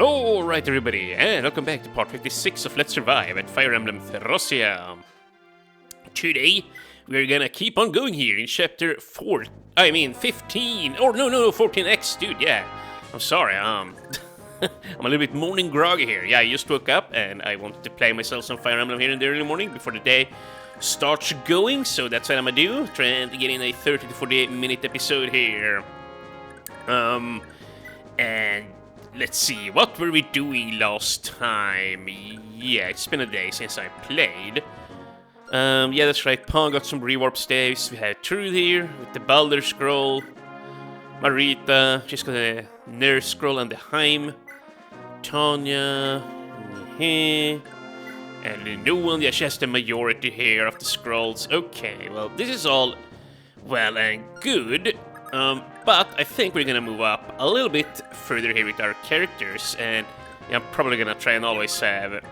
Alright everybody, and welcome back to part 56 of Let's Survive at Fire Emblem Fe Thracia. Today, we're gonna keep on going here in chapter 15, or no, 14x, dude, yeah. I'm sorry, I'm a little bit morning groggy here. Yeah, I just woke up and I wanted to play myself some Fire Emblem here in the early morning before the day starts going, so that's what I'm gonna do, trying to get in a 30 to 48 minute episode here. And let's see, what were we doing last time? Yeah, it's been a day since I played. Yeah, that's right, Pong got some rewarp staves. We have Trude here with the Balder Scroll. Marita, she's got a Nurse Scroll and the Heim. Tanya, and the new one, yeah, she has the majority here of the scrolls. Okay, well, this is all well and good. But I think we're gonna move up a little bit further here with our characters, and yeah, I'm probably gonna try and always have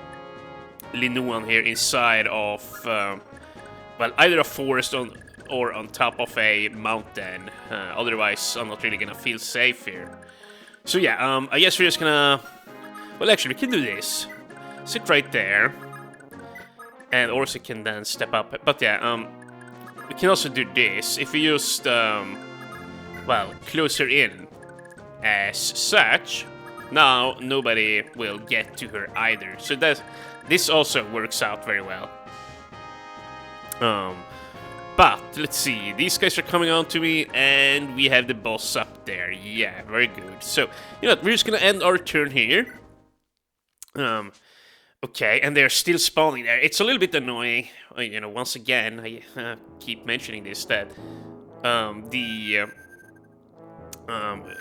Linuan here inside of, well, either a forest or on top of a mountain. Otherwise, I'm not really gonna feel safe here. So yeah, I guess we're just gonna, well, actually, we can do this. Sit right there, and also can then step up. But yeah, we can also do this if we just, well, closer in as such. Now nobody will get to her either, so this also works out very well. But let's see, these guys are coming on to me, and we have the boss up there. Yeah, very good. So you know what, we're just gonna end our turn here. Okay, and they're still spawning there. It's a little bit annoying. You know, once again, I keep mentioning this, that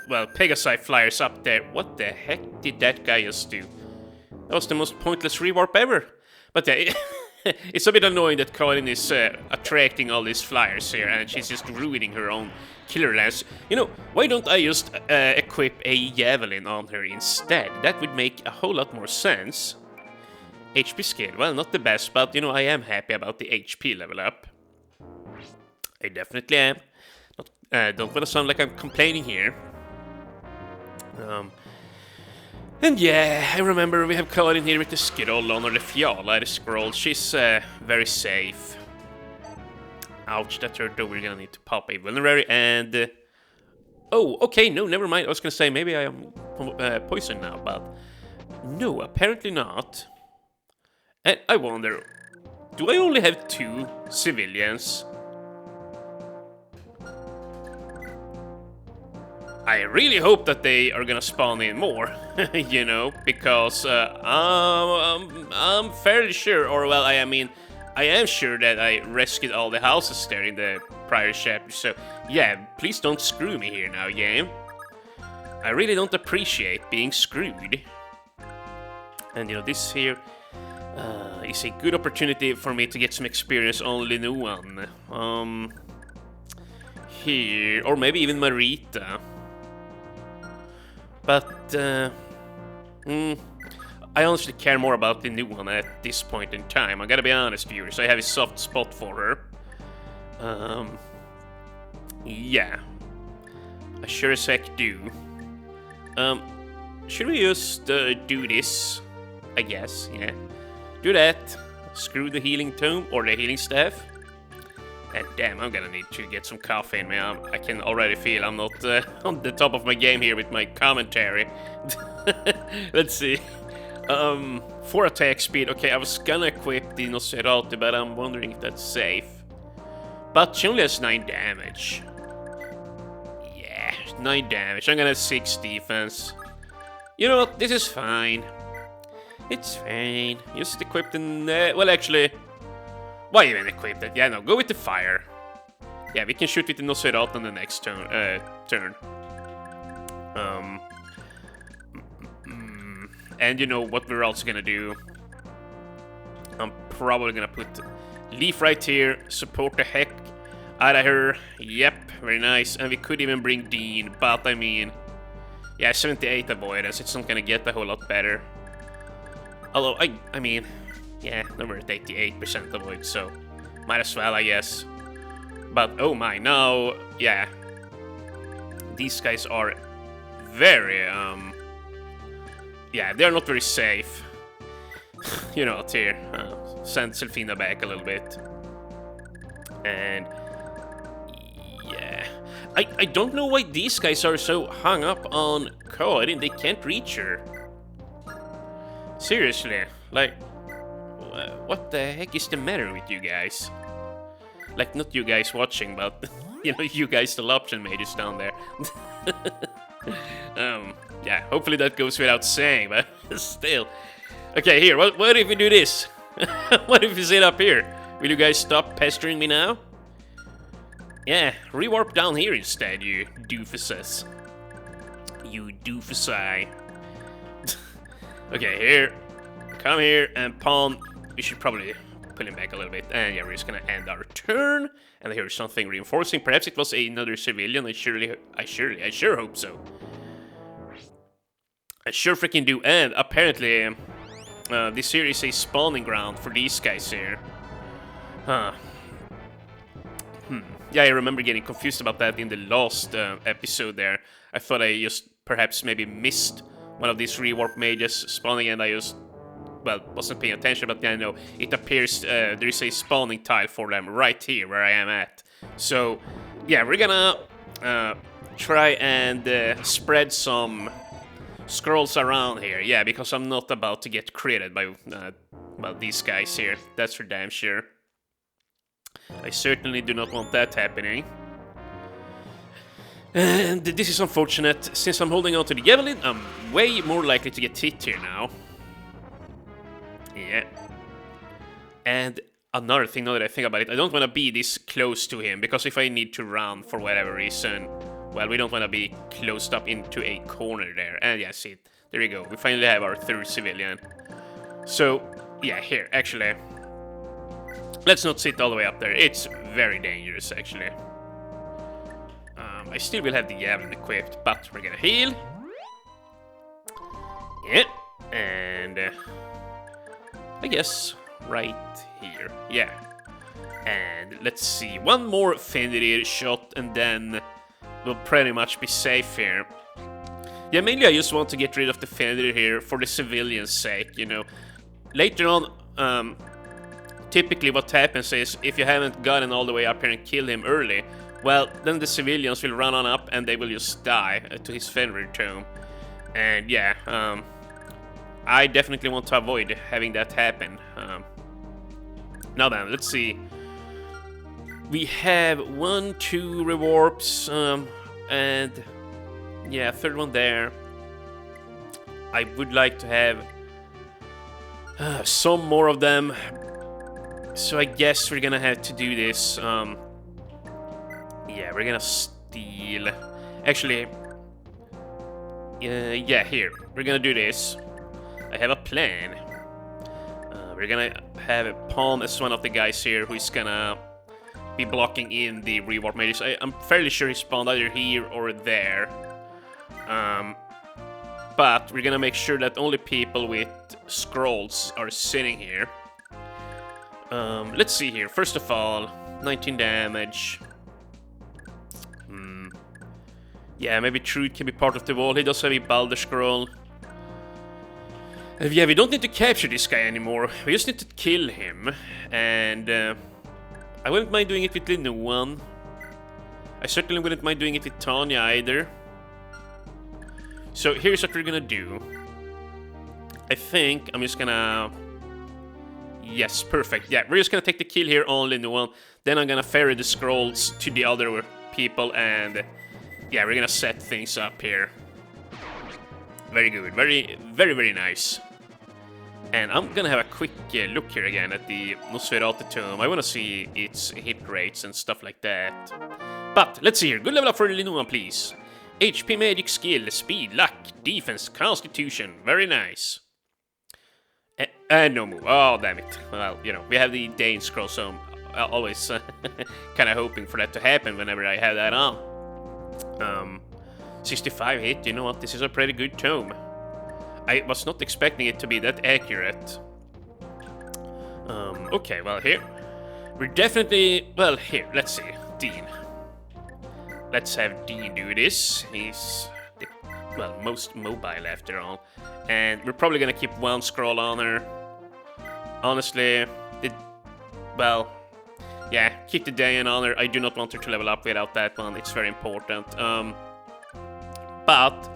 well, Pegasi flyers up there. What the heck did that guy just do? That was the most pointless rewarp ever. But yeah, it's a bit annoying that Colin is attracting all these flyers here, and she's just ruining her own killer lance. You know, why don't I just equip a javelin on her instead? That would make a whole lot more sense. HP scale, well, not the best, but you know, I am happy about the HP level up. I definitely am. Don't want to sound like I'm complaining here. And yeah, I remember we have Colin here with the Skittle on, or the Fiala, the scroll. She's very safe. Ouch, that hurt, though. We're gonna need to pop a vulnerary and... oh, okay, no, never mind. I was gonna say, maybe I am poisoned now, but... no, apparently not. And I wonder, do I only have 2 civilians? I really hope that they are gonna spawn in more, you know, because I'm fairly sure, or well, I am sure that I rescued all the houses there in the prior chapter, so yeah, please don't screw me here now, game. I really don't appreciate being screwed. And you know, this here is a good opportunity for me to get some experience on Linuan. Here, or maybe even Marita. But, I honestly care more about the new one at this point in time. I gotta be honest, viewers, I have a soft spot for her. Yeah. I sure as heck do. Should we just do this? I guess, yeah. Do that. Screw the healing tome, or the healing staff. And damn, I'm gonna need to get some coffee in me. I can already feel I'm not on the top of my game here with my commentary. Let's see. 4 attack speed. Okay, I was gonna equip the Nosferatu, but I'm wondering if that's safe. But she only has 9 damage. Yeah, 9 damage. I'm gonna have 6 defense. You know what? This is fine. It's fine. Just equip the... well, actually... why even equip that? Yeah, no, go with the fire. Yeah, we can shoot with the Nosferatu on the next turn. And you know what we're also gonna do? I'm probably gonna put Leaf right here, support the heck out of her. Yep, very nice. And we could even bring Dean, but I mean... yeah, 78 avoidance, it's not gonna get a whole lot better. Although, I mean... yeah, we're at 88% avoid, so might as well, I guess. But oh my, no, yeah. These guys are very Yeah, they're not very safe. You know what, here. Send Selfina back a little bit. And... yeah. I don't know why these guys are so hung up on Karin. They can't reach her. Seriously. Like... what the heck is the matter with you guys? Like, not you guys watching, but... you know, you guys, the option mages down there. Yeah, hopefully that goes without saying, but still. Okay, here, what if we do this? What if we sit up here? Will you guys stop pestering me now? Yeah, rewarp down here instead, you doofuses. You doofusai. Okay, here. Come here and pawn. We should probably pull him back a little bit. And yeah, we're just gonna end our turn. And here's something reinforcing. Perhaps it was another civilian. I sure hope so. I sure freaking do. And apparently, this here is a spawning ground for these guys here. Huh. Yeah, I remember getting confused about that in the last episode there. I thought I just perhaps maybe missed one of these rewarp mages spawning, and I just, well, wasn't paying attention, but yeah, no, it appears there is a spawning tile for them right here where I am at. So, yeah, we're gonna try and spread some scrolls around here. Yeah, because I'm not about to get critted by, well, these guys here. That's for damn sure. I certainly do not want that happening. And this is unfortunate. Since I'm holding on to the javelin, I'm way more likely to get hit here now. Yeah. And another thing, now that I think about it, I don't want to be this close to him, because if I need to run for whatever reason, well, we don't want to be closed up into a corner there. And yeah, see, there we go. We finally have our third civilian. So, yeah, here, actually, let's not sit all the way up there. It's very dangerous, actually. I still will have the javelin equipped, but we're gonna heal. Yeah, and I guess right here. Yeah. And let's see, one more Fenrir shot, and then we'll pretty much be safe here. Yeah, mainly I just want to get rid of the Fenrir here for the civilians' sake, you know. Later on, typically what happens is, if you haven't gotten all the way up here and killed him early, well, then the civilians will run on up and they will just die to his Fenrir tomb. And yeah, I definitely want to avoid having that happen. Now then, let's see. We have 1, 2 rewarps, and yeah, third one there. I would like to have some more of them. So I guess we're gonna have to do this. Yeah, we're gonna steal. Actually, yeah, here. We're gonna do this. I have a plan. We're gonna have a pawn as one of the guys here who's gonna be blocking in the reward mages. I'm fairly sure he spawned either here or there. But we're gonna make sure that only people with scrolls are sitting here. Let's see here. First of all, 19 damage. Yeah, maybe Trude can be part of the wall. He does have a Balder scroll. Yeah, we don't need to capture this guy anymore. We just need to kill him. And I wouldn't mind doing it with the new one. I certainly wouldn't mind doing it with Tanya either. So here's what we're gonna do. I think I'm just gonna... Yes, perfect. Yeah, we're just gonna take the kill here on Lindu one. Then I'm gonna ferry the scrolls to the other people, and yeah, we're gonna set things up here. Very good. Very, very, very nice. And I'm gonna have a quick look here again at the Nosferatu tomb. I wanna see its hit rates and stuff like that. But let's see here. Good level up for Lindu one, please. HP, magic, skill, speed, luck, defense, constitution. Very nice. And no move. Oh, damn it. Well, you know, we have the Dane scroll, so I'm always kind of hoping for that to happen whenever I have that on. 65 hit, you know what? This is a pretty good tome. I was not expecting it to be that accurate. Okay, well, here. We're definitely... Well, here, let's see. Dean. Let's have Dean do this. He's the well, most mobile after all. And we're probably gonna keep one scroll on her. Honestly, well, yeah, keep the Dayan on her. I do not want her to level up without that one. It's very important. But,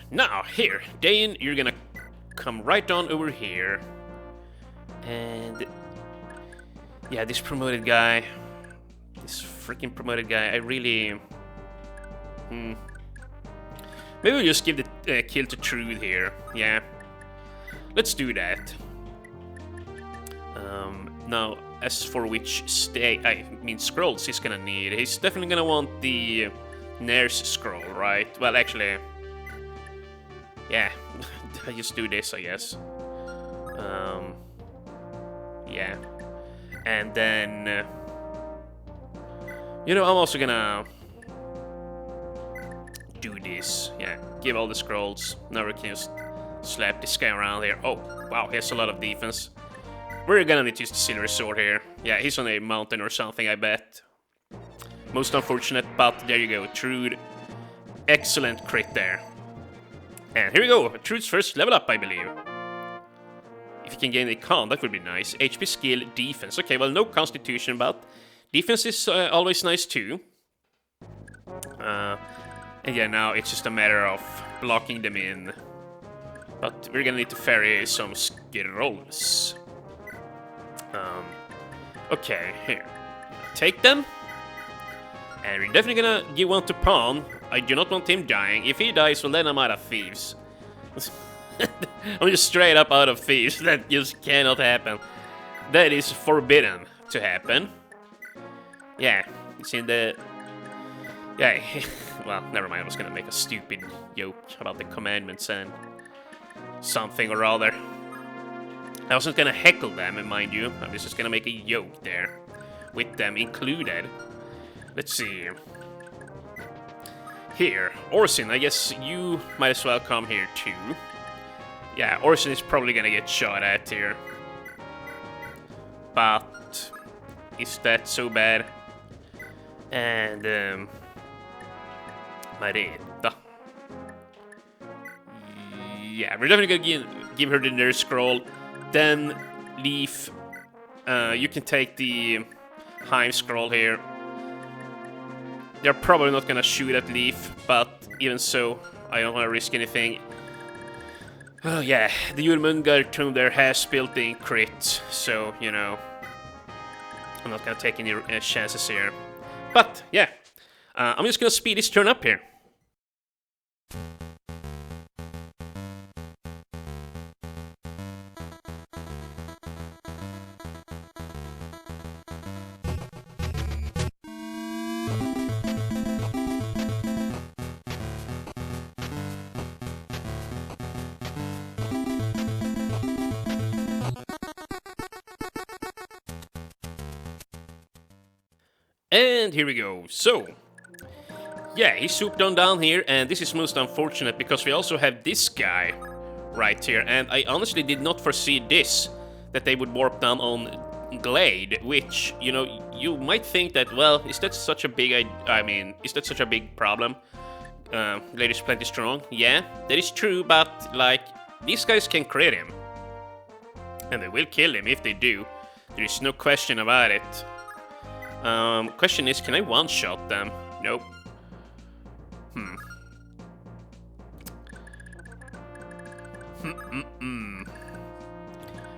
now, here, Dayan, you're gonna come right on over here. And, yeah, this promoted guy, this freaking promoted guy, I really, maybe we'll just give the kill to Trude here, yeah. Let's do that. Now, as for which scrolls he's gonna need, he's definitely gonna want the Nair's scroll, right? Well, actually, yeah, I just do this, I guess. Yeah, and then, you know, I'm also gonna do this. Yeah, give all the scrolls. Now we can just slap this guy around here. Oh, wow, he has a lot of defense. We're gonna need to use the silver sword here. Yeah, he's on a mountain or something, I bet. Most unfortunate, but there you go, Trude. Excellent crit there. And here we go, Trude's first level up, I believe. If you can gain a con, that would be nice. HP, skill, defense. Okay, well, no constitution, but defense is always nice too. And yeah, now it's just a matter of blocking them in. But we're gonna need to ferry some scrolls. Okay, here. Take them. And we're definitely gonna give one to Pawn. I do not want him dying. If he dies, well, then I'm out of thieves. I'm just straight up out of thieves. That just cannot happen. That is forbidden to happen. Yeah, it's in the... Yeah, well, never mind. I was gonna make a stupid joke about the commandments and something or other. I wasn't gonna heckle them, mind you. I was just gonna make a joke there, with them included. Let's see. Here, Orson, I guess you might as well come here too. Yeah, Orson is probably gonna get shot at here. But, is that so bad? And, Marita. Yeah, we're definitely gonna give her the nurse scroll. Then, Leaf, you can take the Hive scroll here. They're probably not gonna shoot at Leaf, but even so, I don't want to risk anything. Oh yeah, the Jormungandr tomb there has built-in crit, so, you know, I'm not gonna take any chances here. But, yeah, I'm just gonna speed this turn up here. And here we go. So, yeah, he swooped on down here, and this is most unfortunate because we also have this guy right here, and I honestly did not foresee this, that they would warp down on Glade, which, you know, you might think that, well, is that such a big, is that such a big problem? Glade is plenty strong. Yeah, that is true, but, like, these guys can crit him. And they will kill him if they do. There is no question about it. Question is, can I one-shot them? Nope.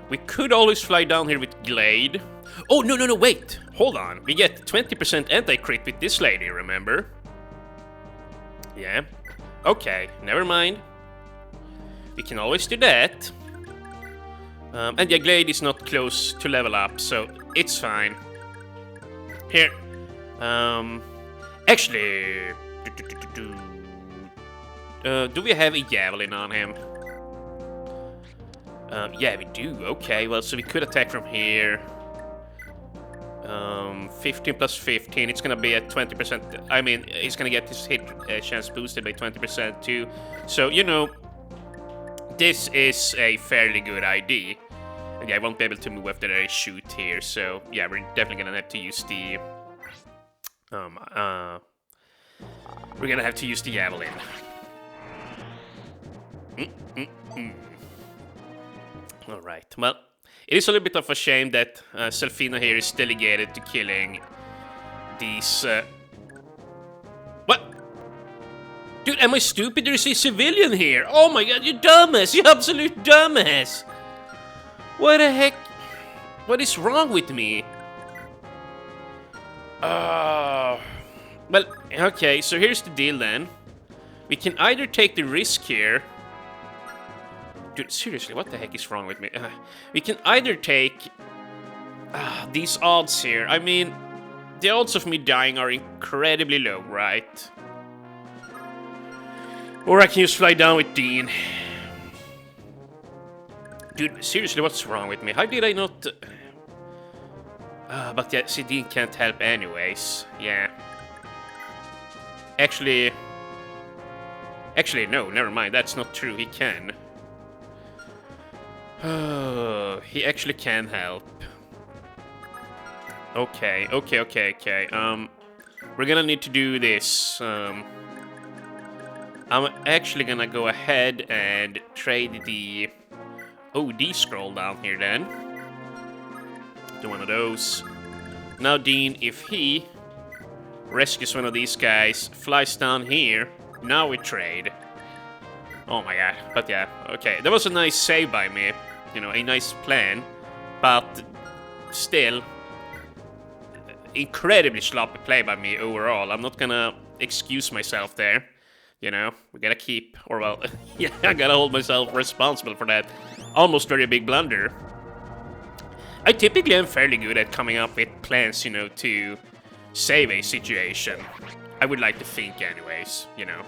We could always fly down here with Glade. Oh, no, wait! Hold on. We get 20% anti-crit with this lady, remember? Yeah. Okay, never mind. We can always do that. And yeah, Glade is not close to level up, so it's fine. Here. Actually... do we have a Javelin on him? Yeah, we do. Okay, well, so we could attack from here. 15 plus 15, it's gonna be at 20%. I mean, he's gonna get his hit chance boosted by 20% too. So, you know, this is a fairly good ID. And yeah, I won't be able to move after I shoot here, so yeah, we're definitely gonna have to use the we're gonna have to use the javelin. Alright, well, it is a little bit of a shame that Selfina here is delegated to killing these... What? Dude, am I stupid? There's a civilian here! Oh my god, you dumbass! You absolute dumbass! What the heck? What is wrong with me? Well, okay, so here's the deal then. We can either take the risk here... Dude, seriously, what the heck is wrong with me? We can either take these odds here. I mean, the odds of me dying are incredibly low, right? Or I can just fly down with Dean. Dude, seriously, what's wrong with me? How did I not... but yeah, see, Dean can't help anyways. Yeah. Actually, no, never mind. That's not true. He can. Oh, he actually can help. Okay. We're gonna need to do this. I'm actually gonna go ahead and trade the OD scroll down here then. Do one of those. Now Dean, if he rescues one of these guys, flies down here, now we trade. Oh my god, but yeah, okay. That was a nice save by me. You know, a nice plan, but still, incredibly sloppy play by me overall. I'm not gonna excuse myself there. You know, we gotta keep, or well, yeah, I gotta hold myself responsible for that almost very big blunder. I typically am fairly good at coming up with plans, you know, to save a situation. I would like to think anyways, you know,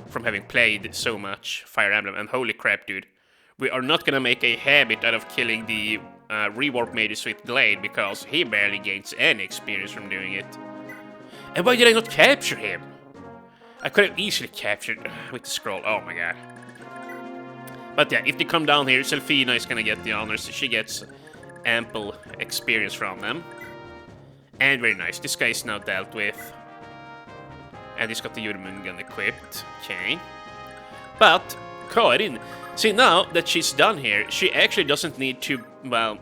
from having played so much Fire Emblem, and holy crap, dude. We are not gonna make a habit out of killing the rewarp mages with Glade, because he barely gains any experience from doing it. And why did I not capture him? I could have easily captured with the scroll, oh my god. But yeah, if they come down here, Selfina is gonna get the honors. She gets ample experience from them. And very nice, this guy is now dealt with. And he's got the Jormungand equipped, okay. But, Karin, see now that she's done here, she actually doesn't need to, well,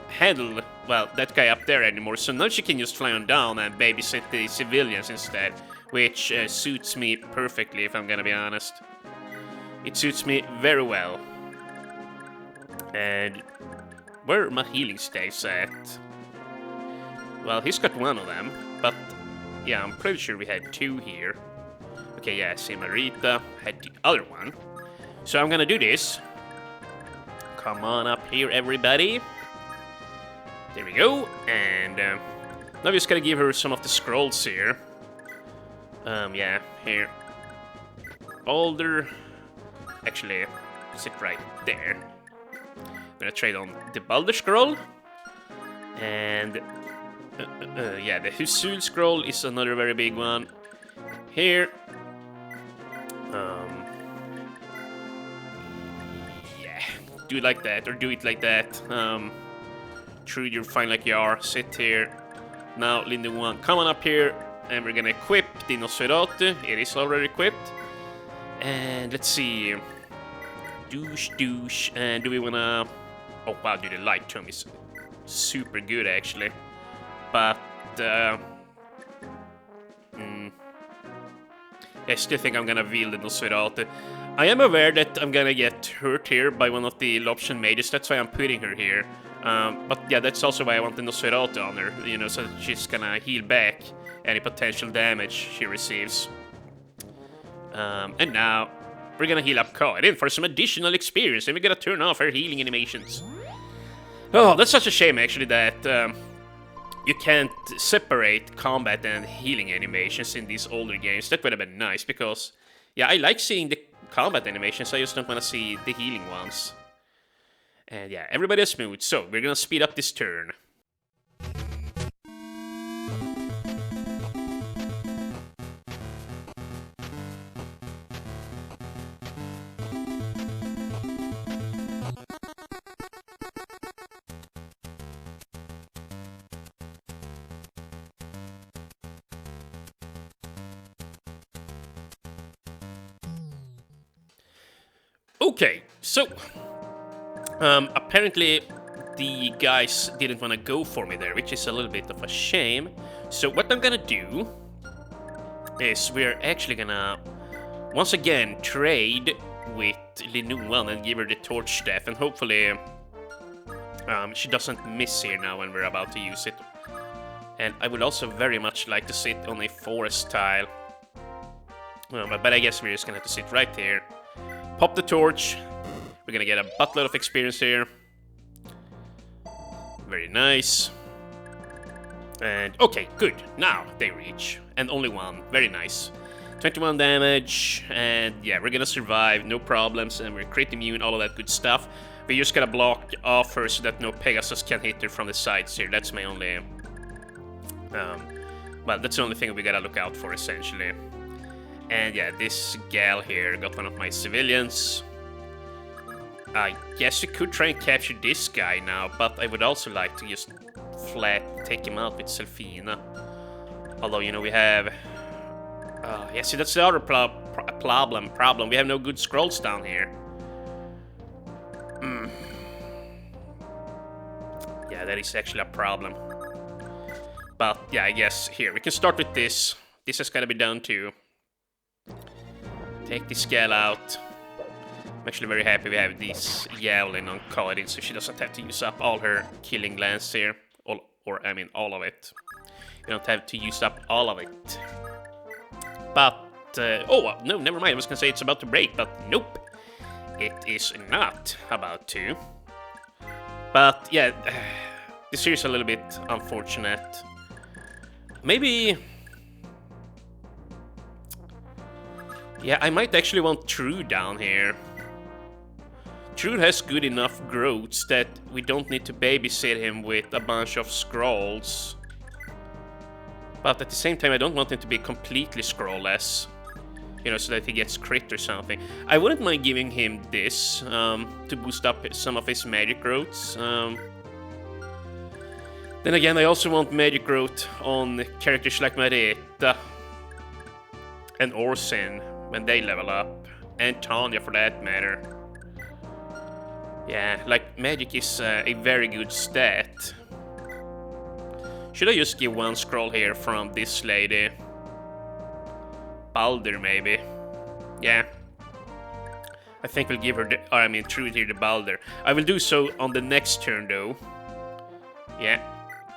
handle, well, that guy up there anymore. So now she can just fly on down and babysit the civilians instead, which suits me perfectly, if I'm gonna be honest. It suits me very well. And where are my healing staves at? Well, he's got one of them, but yeah, I'm pretty sure we had two here. Okay, yeah, Marita had the other one. So I'm gonna do this. Come on up here, everybody. There we go. And now we just gotta give her some of the scrolls here. Yeah, here. Boulder. Actually, sit right there. I'm gonna trade on the Boulder scroll. And yeah, the Husul scroll is another very big one. Here. Yeah, do it like that, or do it like that. True, you're fine like you are. Sit here. Now, Linda 1, come on up here, and we're gonna equip the Nosferatu. It is already equipped. And let's see. Douche. And do we wanna... Oh wow, dude, the light tome is super good actually. But I still think I'm gonna wield the Nosferatu. I am aware that I'm gonna get hurt here by one of the Loption mages, that's why I'm putting her here. But yeah, that's also why I want the Nosferatu on her, you know, so that she's gonna heal back any potential damage she receives. And now, we're gonna heal up Karin for some additional experience, and we're gonna turn off her healing animations. Oh, that's such a shame actually that you can't separate combat and healing animations in these older games. That would have been nice, because, yeah, I like seeing the combat animations, I just don't want to see the healing ones. And yeah, everybody is smooth, so we're gonna speed up this turn. Okay, so apparently the guys didn't want to go for me there, which is a little bit of a shame. So what I'm gonna do is we're actually gonna once again trade with Linua and give her the torch staff, and hopefully she doesn't miss here now when we're about to use it. And I would also very much like to sit on a forest tile. But I guess we're just gonna have to sit right here. Pop the torch. We're gonna get a buttload of experience here. Very nice. And okay, good. Now they reach. And only one. Very nice. 21 damage. And yeah, we're gonna survive. No problems. And we're crit immune. All of that good stuff. We just gotta block off her so that no Pegasus can hit her from the sides here. That's my only... well, that's the only thing we gotta look out for, essentially. And yeah, this gal here got one of my civilians. I guess we could try and capture this guy now, but I would also like to just flat take him out with Selfina. Although, you know, we have... yeah, see, that's the other problem. We have no good scrolls down here. Yeah, that is actually a problem. But yeah, I guess here, we can start with this. This has gotta be done too. Take this gal out. I'm actually very happy we have this Yowlin on Kaladin, so she doesn't have to use up all her killing lance here. I mean, all of it. You don't have to use up all of it. But, oh, no, never mind. I was gonna say it's about to break, but nope. It is not about to. But, yeah, this here is a little bit unfortunate. Maybe... yeah, I might actually want True down here. True has good enough growths that we don't need to babysit him with a bunch of scrolls. But at the same time, I don't want him to be completely scrollless. You know, so that he gets crit or something. I wouldn't mind giving him this to boost up some of his magic growths. Then again, I also want magic growth on characters like Marita and Orsin when they level up, and Tanya for that matter. Yeah, like, magic is a very good stat. Should I just give one scroll here from this lady? Balder, maybe? Yeah. I think we'll give her the... True here, the Balder. I will do so on the next turn, though. Yeah.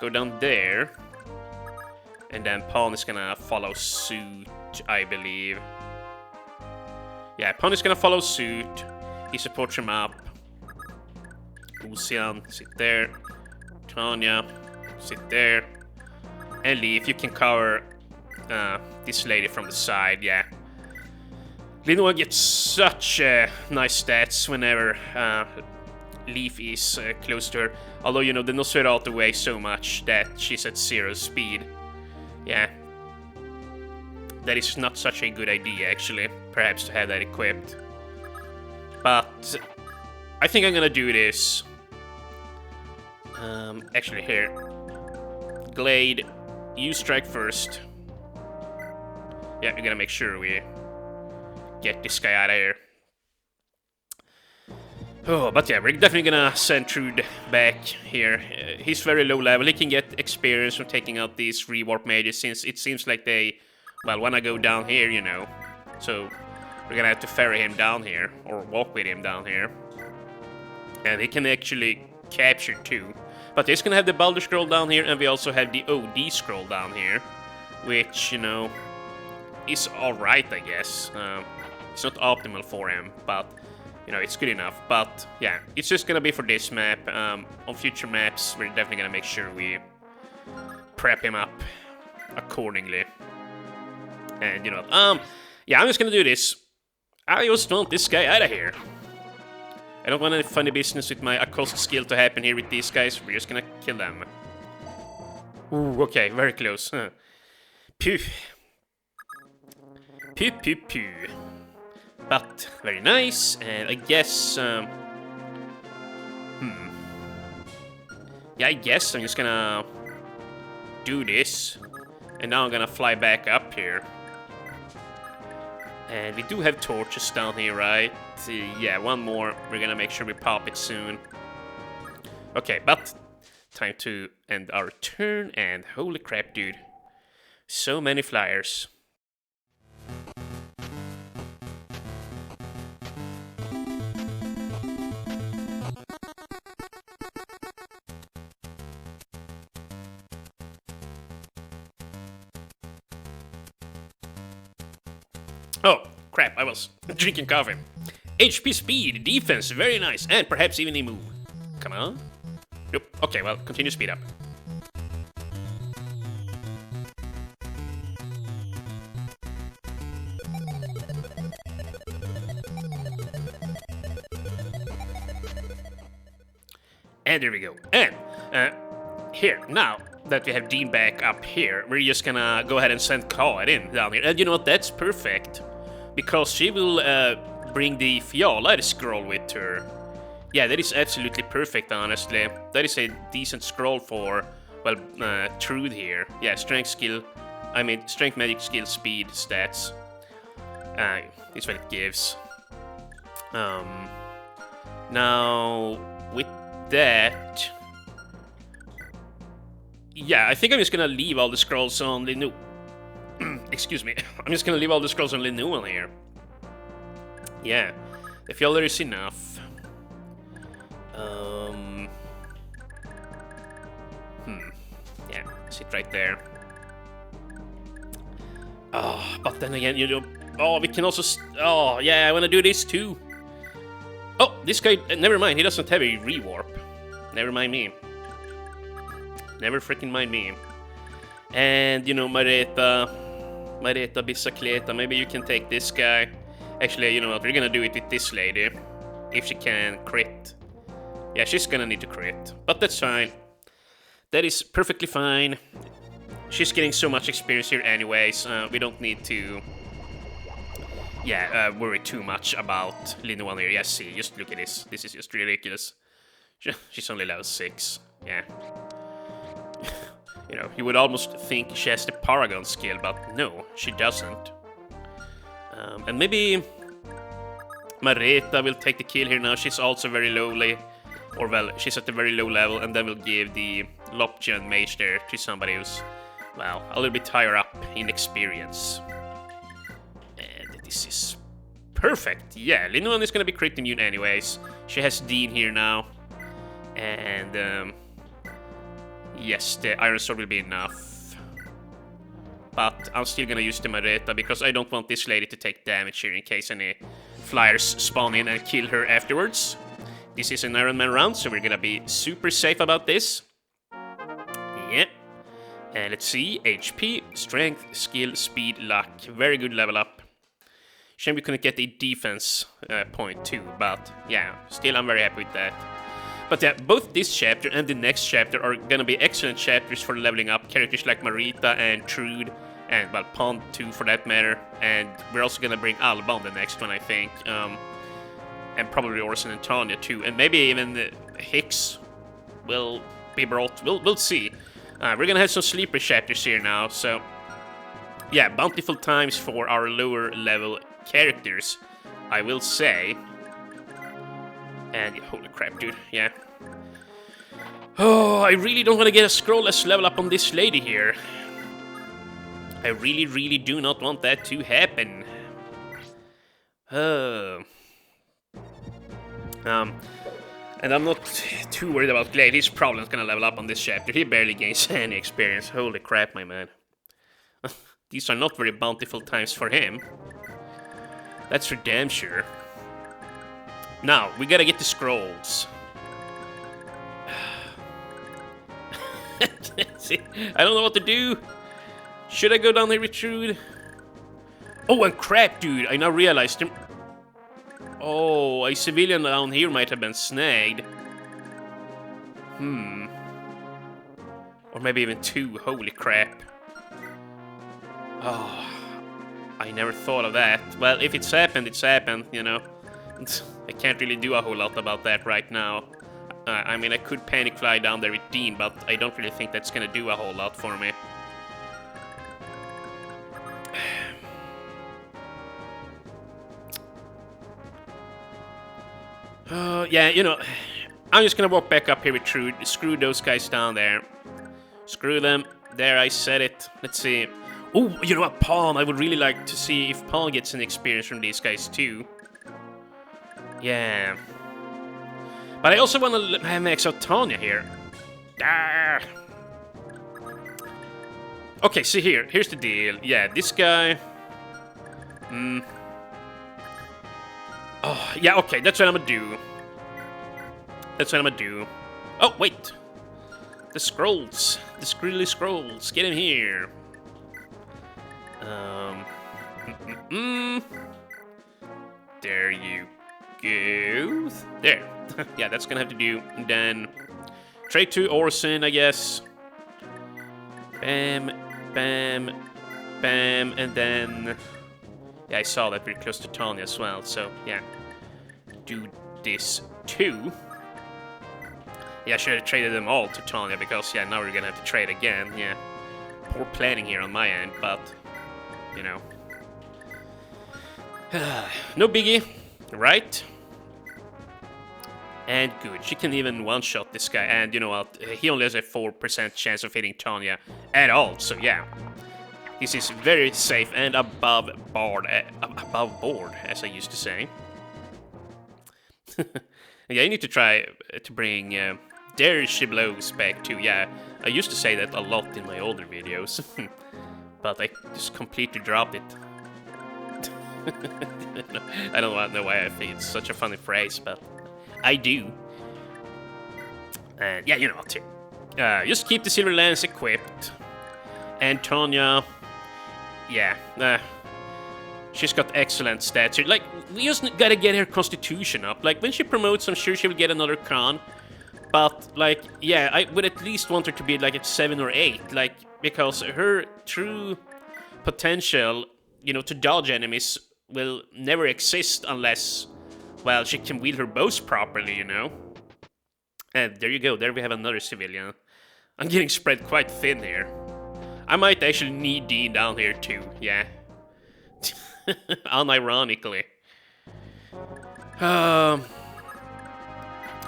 Go down there. And then Pawn is gonna follow suit, I believe. Yeah, Pawn is gonna follow suit. He supports him up. Lucian, sit there. Tanya, sit there. And Leaf, you can cover this lady from the side, yeah. Linoa gets such nice stats whenever Leaf is close to her. Although, you know, the Nosferatu weighs so much that she's at 0 speed. Yeah. That is not such a good idea, actually. Perhaps to have that equipped. But I think I'm gonna do this. Actually, here. Glade, you strike first. Yeah, we're gonna make sure we get this guy out of here. Oh, but yeah, we're definitely gonna send Trude back here. He's very low level. He can get experience from taking out these rewarp mages, since it seems like they, well, wanna go down here, you know. So we're gonna have to ferry him down here, or walk with him down here. And he can actually capture too. But he's gonna have the Balder scroll down here, and we also have the OD scroll down here, which, you know, is alright, I guess. It's not optimal for him, but, you know, it's good enough. But, yeah, it's just gonna be for this map. On future maps, we're definitely gonna make sure we prep him up accordingly. And, you know, yeah, I'm just gonna do this. I just want this guy out of here. I don't want any funny business with my accost skill to happen here with these guys. We're just gonna kill them. Ooh, okay, very close. Huh. Pew. Pew, pew, pew. But, very nice. And I guess, yeah, I guess I'm just gonna do this. And now I'm gonna fly back up here. And we do have torches down here, right? Yeah, one more. We're gonna make sure we pop it soon. Okay, but time to end our turn, and holy crap, dude. So many flyers. Oh, crap, I was drinking coffee. HP speed, defense, very nice, and perhaps even a move. Come on. Nope. Okay, well, continue speed up. And there we go. And here, now that we have Dean back up here, we're just gonna go ahead and send Clyde in down here. And you know what? That's perfect. Because she will bring the Fiala scroll with her. Yeah, that is absolutely perfect, honestly. That is a decent scroll for, well, Trude here. Yeah, strength, magic, skill, speed, stats. Is what it gives. Now, with that... Yeah, I think I'm just gonna leave all the scrolls on Linu. Excuse me. I'm just gonna leave all the scrolls on Linu on here. Yeah, I feel there is enough. Yeah, sit right there. Oh, but then again, you know... Oh, we can also... Oh, yeah, I want to do this too. Oh, this guy... Never mind, he doesn't have a rewarp. Never mind me. Never freaking mind me. And, you know, Mareta, Bicicleta, maybe you can take this guy. Actually, you know what, we're gonna do it with this lady. If she can crit. Yeah, she's gonna need to crit. But that's fine. That is perfectly fine. She's getting so much experience here anyways. We don't need to... Yeah, worry too much about Linda one here. Yeah, see, just look at this. This is just ridiculous. She's only level 6. Yeah. You know, you would almost think she has the Paragon skill, but no, she doesn't. And maybe Mareta will take the kill here now. She's also very lowly. Or, well, she's at a very low level, and then we'll give the Lopchian Mage there to somebody who's, well, a little bit higher up in experience. And this is perfect. Yeah, Linuan is gonna be crit immune anyways. She has Dean here now. And, yes, the Iron Sword will be enough. But I'm still gonna use the Mareta because I don't want this lady to take damage here in case any flyers spawn in and kill her afterwards. This is an Ironman round, so we're gonna be super safe about this. Yeah. And let's see, HP, strength, skill, speed, luck. Very good level up. Shame we couldn't get the defense point too, but yeah, still I'm very happy with that. But yeah, both this chapter and the next chapter are gonna be excellent chapters for leveling up characters like Marita and Trude, and well, Pond too for that matter. And we're also gonna bring Alba on the next one, I think. And probably Orson and Tanya too, and maybe even Hicks will be brought. We'll see. We're gonna have some sleeper chapters here now, so yeah, bountiful times for our lower level characters, I will say. And holy crap, dude, yeah. Oh, I really don't want to get a scrollless level up on this lady here. I really do not want that to happen. And I'm not too worried about Glade. He's probably not gonna level up on this chapter. He barely gains any experience. Holy crap, my man. These are not very bountiful times for him. That's for damn sure. Now, we gotta get the scrolls. See, I don't know what to do. Should I go down there with Trude? Oh, and crap, dude. I now realized him. Oh, a civilian down here might have been snagged. Or maybe even 2. Holy crap. Oh, I never thought of that. Well, if it's happened, you know. I can't really do a whole lot about that right now. I mean, I could panic fly down there with Dean, but I don't really think that's gonna do a whole lot for me. Yeah, you know, I'm just gonna walk back up here with Trude. Screw those guys down there. Screw them. There, I said it. Let's see. Oh, you know what, Palm? I would really like to see if Palm gets an experience from these guys too. Yeah. But I also want to max out Tanya here. Ah. Okay, see here. Here's the deal. Yeah, this guy... Oh, yeah, okay, that's what I'm gonna do. That's what I'm gonna do. Oh, wait. The scrolls. The scribbly scrolls. Get in here. There you go. There. Yeah, that's gonna have to do. And then trade to Orson, I guess. Bam, bam, bam, and then... Yeah, I saw that we're close to Tanya as well, so yeah. Do this too. Yeah, I should have traded them all to Tanya, because yeah, now we're gonna have to trade again, yeah. Poor planning here on my end, but, you know. No biggie, right? And good, she can even one-shot this guy, and you know what, he only has a 4% chance of hitting Tanya at all, so yeah. This is very safe and above board, as I used to say. Yeah, you need to try to bring There She Blows back too, yeah. I used to say that a lot in my older videos, but I just completely dropped it. I don't know why I think it's such a funny phrase, but I do. And yeah, you know what, too. Just keep the silver lance equipped. And Tanya, yeah, she's got excellent stats here. Like, we just gotta get her constitution up. Like, when she promotes, I'm sure she will get another con. But, like, yeah, I would at least want her to be, like, at 7 or 8. Like, because her true potential, you know, to dodge enemies will never exist unless, well, she can wield her bows properly, you know? And there you go, there we have another civilian. I'm getting spread quite thin here. I might actually need Dean down here too, yeah. Unironically.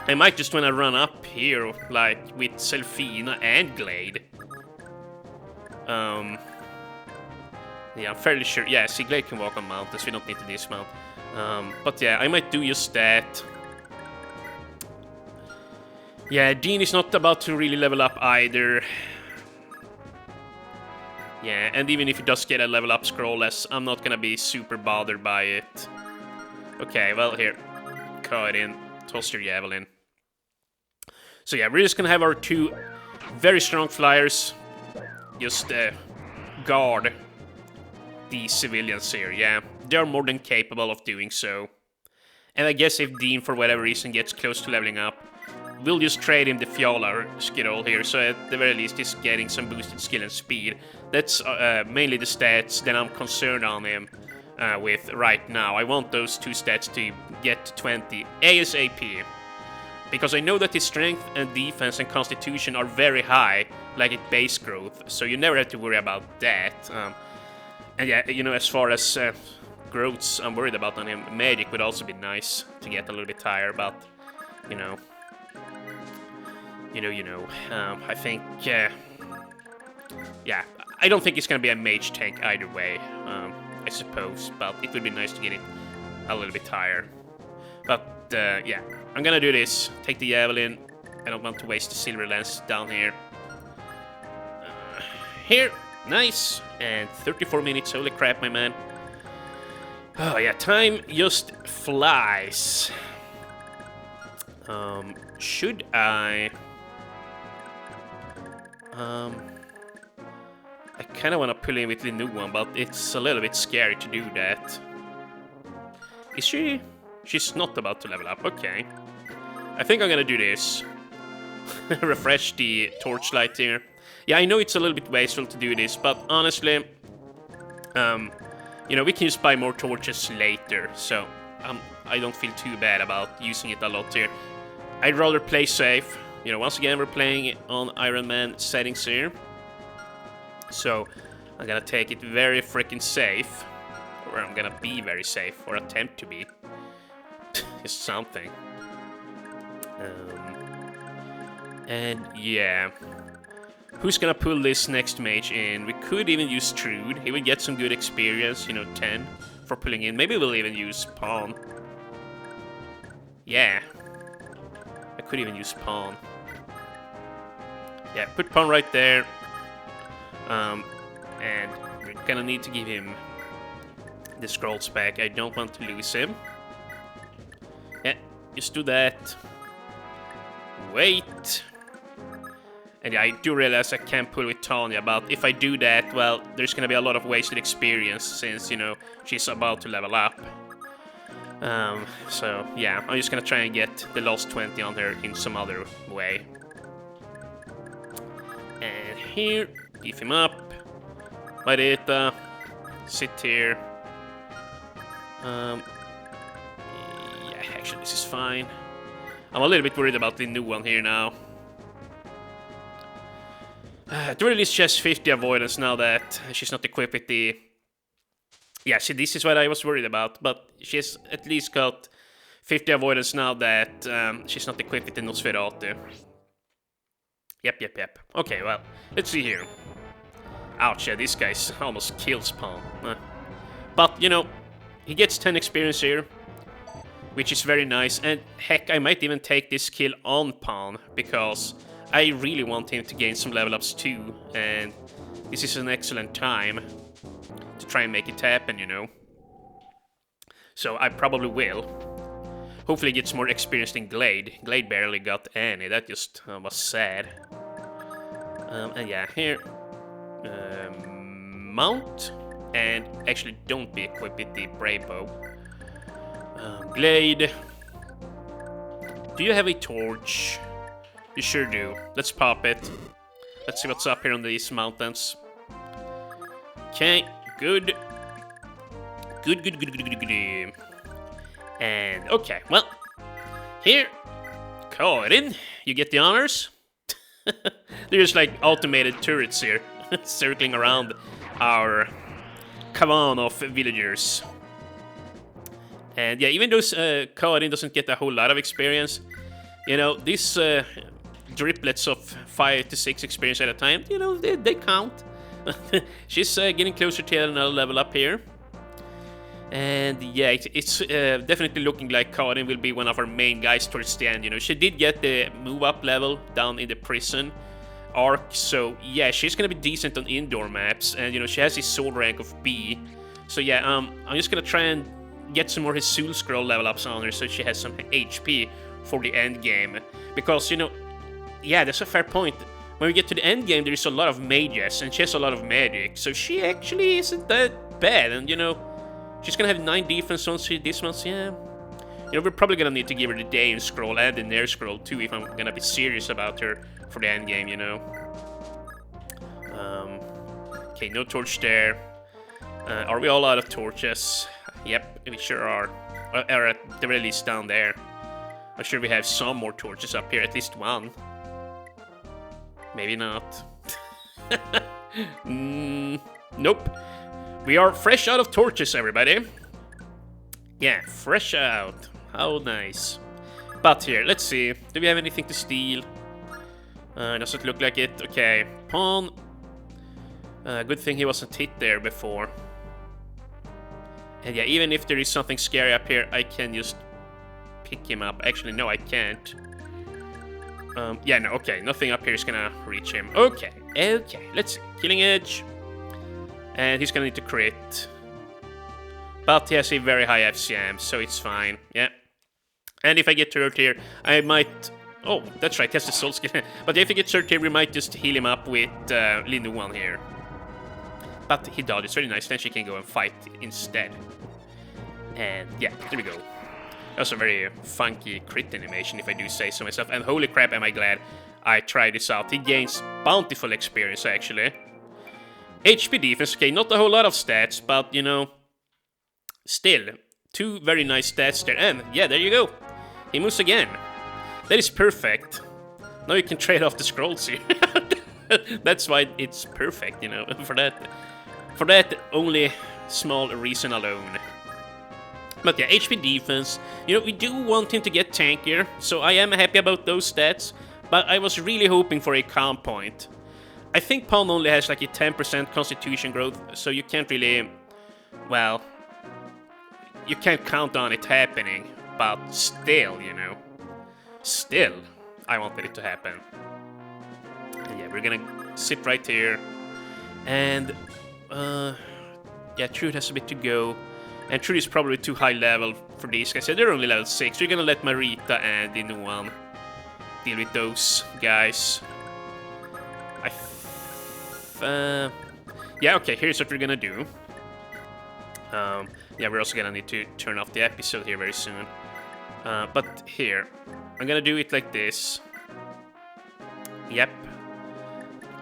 I might just wanna run up here, like, with Selfina and Glade. Yeah, I'm fairly sure. Yeah, see, Glade can walk on mountains, we don't need to dismount. But yeah, I might do just that. Yeah, Dean is not about to really level up either. Yeah, and even if he does get a level up scrollless, I'm not gonna be super bothered by it. Okay, well, here. Cut in. Toss your javelin. So yeah, we're just gonna have our two very strong flyers just guard these civilians here, yeah. They're more than capable of doing so. And I guess if Dean, for whatever reason, gets close to leveling up, we'll just trade him the Fiala skill here, so at the very least he's getting some boosted skill and speed. That's mainly the stats that I'm concerned on him with right now. I want those two stats to get to 20 ASAP. Because I know that his strength and defense and constitution are very high, like at base growth, so you never have to worry about that. And yeah, you know, as far as growths I'm worried about on him, magic would also be nice to get a little bit higher, but, you know. I think, yeah, I don't think it's gonna be a mage tank either way, I suppose, but it would be nice to get it a little bit higher. But, yeah, I'm gonna do this, take the javelin, I don't want to waste the silver lance down here. Here, nice, and 34 minutes, holy crap, my man. Oh yeah, time just flies. Should I... I kind of want to pull in with the new one, but it's a little bit scary to do that. Is she? She's not about to level up, okay. I think I'm gonna do this. Refresh the torchlight here. Yeah, I know it's a little bit wasteful to do this, but honestly, you know, we can just buy more torches later, so I don't feel too bad about using it a lot here. I'd rather play safe. You know, once again, we're playing on Ironman settings here. So, I'm gonna take it very freaking safe. Or I'm gonna be very safe, or attempt to be. Just something. And yeah. Who's gonna pull this next mage in? We could even use Trude. He would get some good experience, you know, 10 for pulling in. Maybe we'll even use Pawn. Yeah. I could even use Pawn. Yeah, put Pawn right there. And we're gonna need to give him the scrolls back. I don't want to lose him. Yeah, just do that. Wait. And yeah, I do realize I can't pull with Tanya, but if I do that, well, there's gonna be a lot of wasted experience since, you know, she's about to level up. So yeah, I'm just gonna try and get the last 20 on her in some other way. And here, beef him up. Marita, sit here. Yeah, actually this is fine. I'm a little bit worried about the new one here now. At the very least, she has 50 avoidance now that she's not equipped with the... Yeah, see, this is what I was worried about, but she's at least got 50 avoidance now that she's not equipped with the Nosferatu. Yep. Okay, well, let's see here. Ouch, yeah, this guy's almost kills Pawn. But, you know, he gets 10 experience here, which is very nice, and heck, I might even take this kill on Pawn, because I really want him to gain some level ups too, and this is an excellent time to try and make it happen, you know. So I probably will. Hopefully he gets more experience than Glade. Glade barely got any, that just was sad. And yeah, here, mount, and actually don't be equipped with the Brave Bow. Glade, do you have a torch? You sure do. Let's pop it. Let's see what's up here on these mountains. Okay, good. Good. And, okay, well, here, Karin, you get the honors. There's like automated turrets here, circling around our cavan of villagers. And yeah, even though Karin doesn't get a whole lot of experience, you know, these driplets of 5 to 6 experience at a time, you know, they count. She's getting closer to another level up here. And yeah, it's definitely looking like Karin will be one of our main guys towards the end, you know. She did get the move up level down in the prison arc, so yeah, she's gonna be decent on indoor maps, and you know, she has his sword rank of B. So yeah, I'm just gonna try and get some more his Soul Scroll level ups on her so she has some HP for the end game. Because, you know, yeah, that's a fair point. When we get to the end game, there is a lot of mages, and she has a lot of magic, so she actually isn't that bad. And, you know, she's gonna have 9 defense on this month, yeah. You know, we're probably gonna need to give her the Day Scroll and the Nair Scroll too if I'm gonna be serious about her for the end game, you know. Okay, no torch there. Are we all out of torches? Yep, we sure are. Or at the very least down there. I'm sure we have some more torches up here, at least one. Maybe not. Nope. We are fresh out of torches, everybody. Yeah, fresh out. How nice. But here, let's see. Do we have anything to steal? Doesn't look like it. Okay, Pawn. Good thing he wasn't hit there before. And yeah, even if there is something scary up here, I can just pick him up. Actually, no, I can't. Yeah, no, okay. Nothing up here is gonna reach him. Okay, let's see. Killing Edge. And he's gonna need to crit. But he has a very high FCM, so it's fine. Yeah. And if I get hurt here, I might... Oh, that's right, that's the soul skill. But if he gets hurt here, we might just heal him up with Lindu 1 here. But he dodges very nice, then she can go and fight instead. And yeah, there we go. That was a very funky crit animation, if I do say so myself. And holy crap, am I glad I tried this out. He gains bountiful experience, actually. HP defense, okay, not a whole lot of stats, but, you know, still, 2 very nice stats there. And yeah, there you go. He moves again. That is perfect. Now you can trade off the scrolls here. That's why it's perfect, you know, for that only small reason alone. But yeah, HP defense, you know, we do want him to get tankier, so I am happy about those stats, but I was really hoping for a calm point. I think Pawn only has like a 10% constitution growth, so you can't really, well, you can't count on it happening, but still, you know, still, I wanted it to happen. And yeah, we're gonna sit right here, and, yeah, Trude has a bit to go. And Trude is probably too high level for these guys. They're only level 6. We're gonna let Marita and the new one deal with those guys. Yeah, okay, here's what we're gonna do. Yeah, we're also gonna need to turn off the episode here very soon. But here, I'm gonna do it like this. Yep.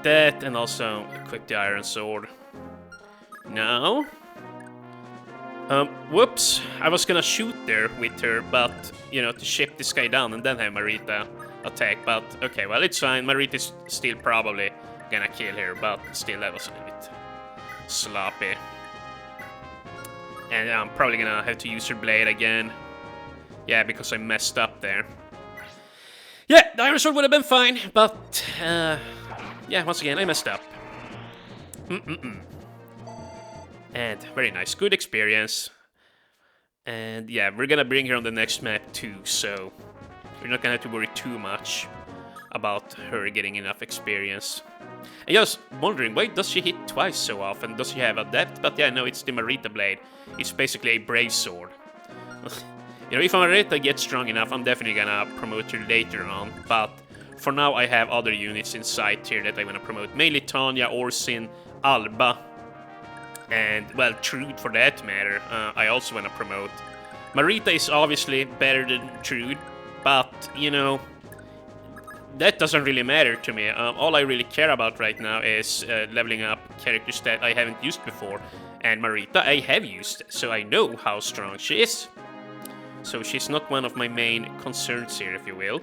That, and also equip the iron sword. Now... whoops, I was gonna shoot there with her, but, you know, to ship this guy down and then have Marita attack, but, okay, well, it's fine. Marita's still probably gonna kill her, but still, that was a bit sloppy. And I'm probably gonna have to use her blade again. Yeah, because I messed up there. Yeah, the iron sword would have been fine, but, yeah, once again, I messed up. And very nice, good experience. And yeah, we're gonna bring her on the next map too, so we're not gonna have to worry too much about her getting enough experience. And just wondering, why does she hit twice so often? Does she have adept? But yeah, no, it's the Marita blade. It's basically a brave sword. You know, if Marita gets strong enough, I'm definitely gonna promote her later on. But for now, I have other units in sight here that I wanna promote. Mainly Tanya, Orsin, Alba. And, well, Trude for that matter, I also want to promote. Marita is obviously better than Trude, but, you know, that doesn't really matter to me. All I really care about right now is leveling up characters that I haven't used before. And Marita I have used, so I know how strong she is. So she's not one of my main concerns here, if you will.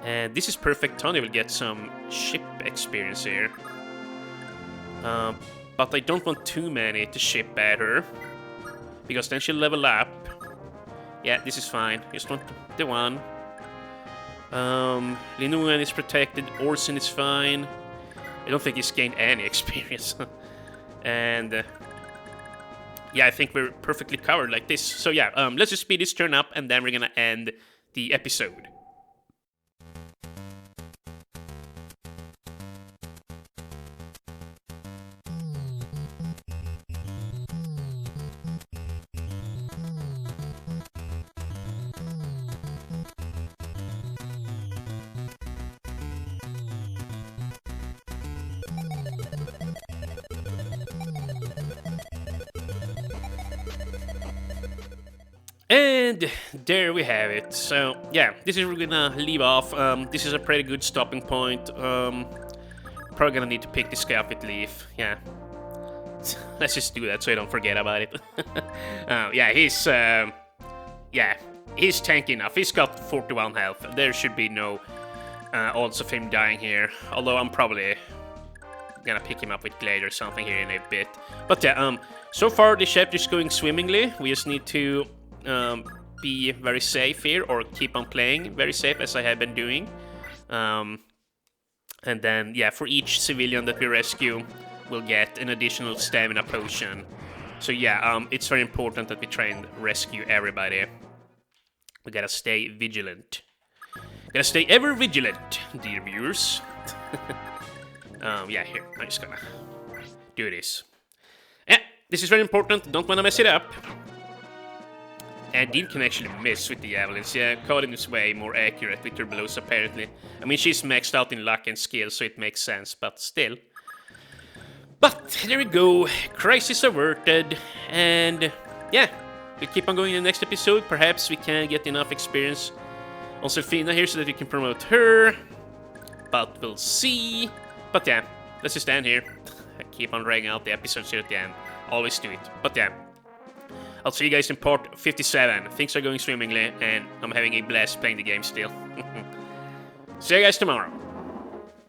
And this is perfect. Tanya will get some ship experience here. But I don't want too many to ship at her, because then she'll level up. Yeah, this is fine. Just want the one. Linuan is protected. Orson is fine. I don't think he's gained any experience. And yeah, I think we're perfectly covered like this. So yeah, let's just speed this turn up, and then we're gonna end the episode. And there we have it. So yeah, this is where we're gonna leave off. This is a pretty good stopping point. Probably gonna need to pick this guy up with Leaf. Yeah, let's just do that so I don't forget about it. Yeah, he's tanky enough. He's got 41 health. There should be no odds of him dying here. Although I'm probably gonna pick him up with Glade or something here in a bit. But yeah, so far the chapter is going swimmingly. We just need to be very safe here, or keep on playing very safe as I have been doing. And then, yeah, for each civilian that we rescue, we'll get an additional stamina potion. So yeah, it's very important that we try and rescue everybody. We gotta stay vigilant. Gotta stay ever vigilant, dear viewers. Yeah, here, I'm just gonna do this. Yeah, this is very important, don't wanna mess it up. And Dean can actually miss with the javelins. Yeah, Colin is way more accurate with her blows, apparently. I mean, she's maxed out in luck and skill, so it makes sense, but still. But, there we go. Crisis averted. And, yeah, we'll keep on going in the next episode. Perhaps we can get enough experience on Selfina here so that we can promote her. But we'll see. But, yeah, let's just end here. I keep on dragging out the episodes here at the end. Always do it. But, yeah. I'll see you guys in part 57. Things are going swimmingly, and I'm having a blast playing the game still. See you guys tomorrow.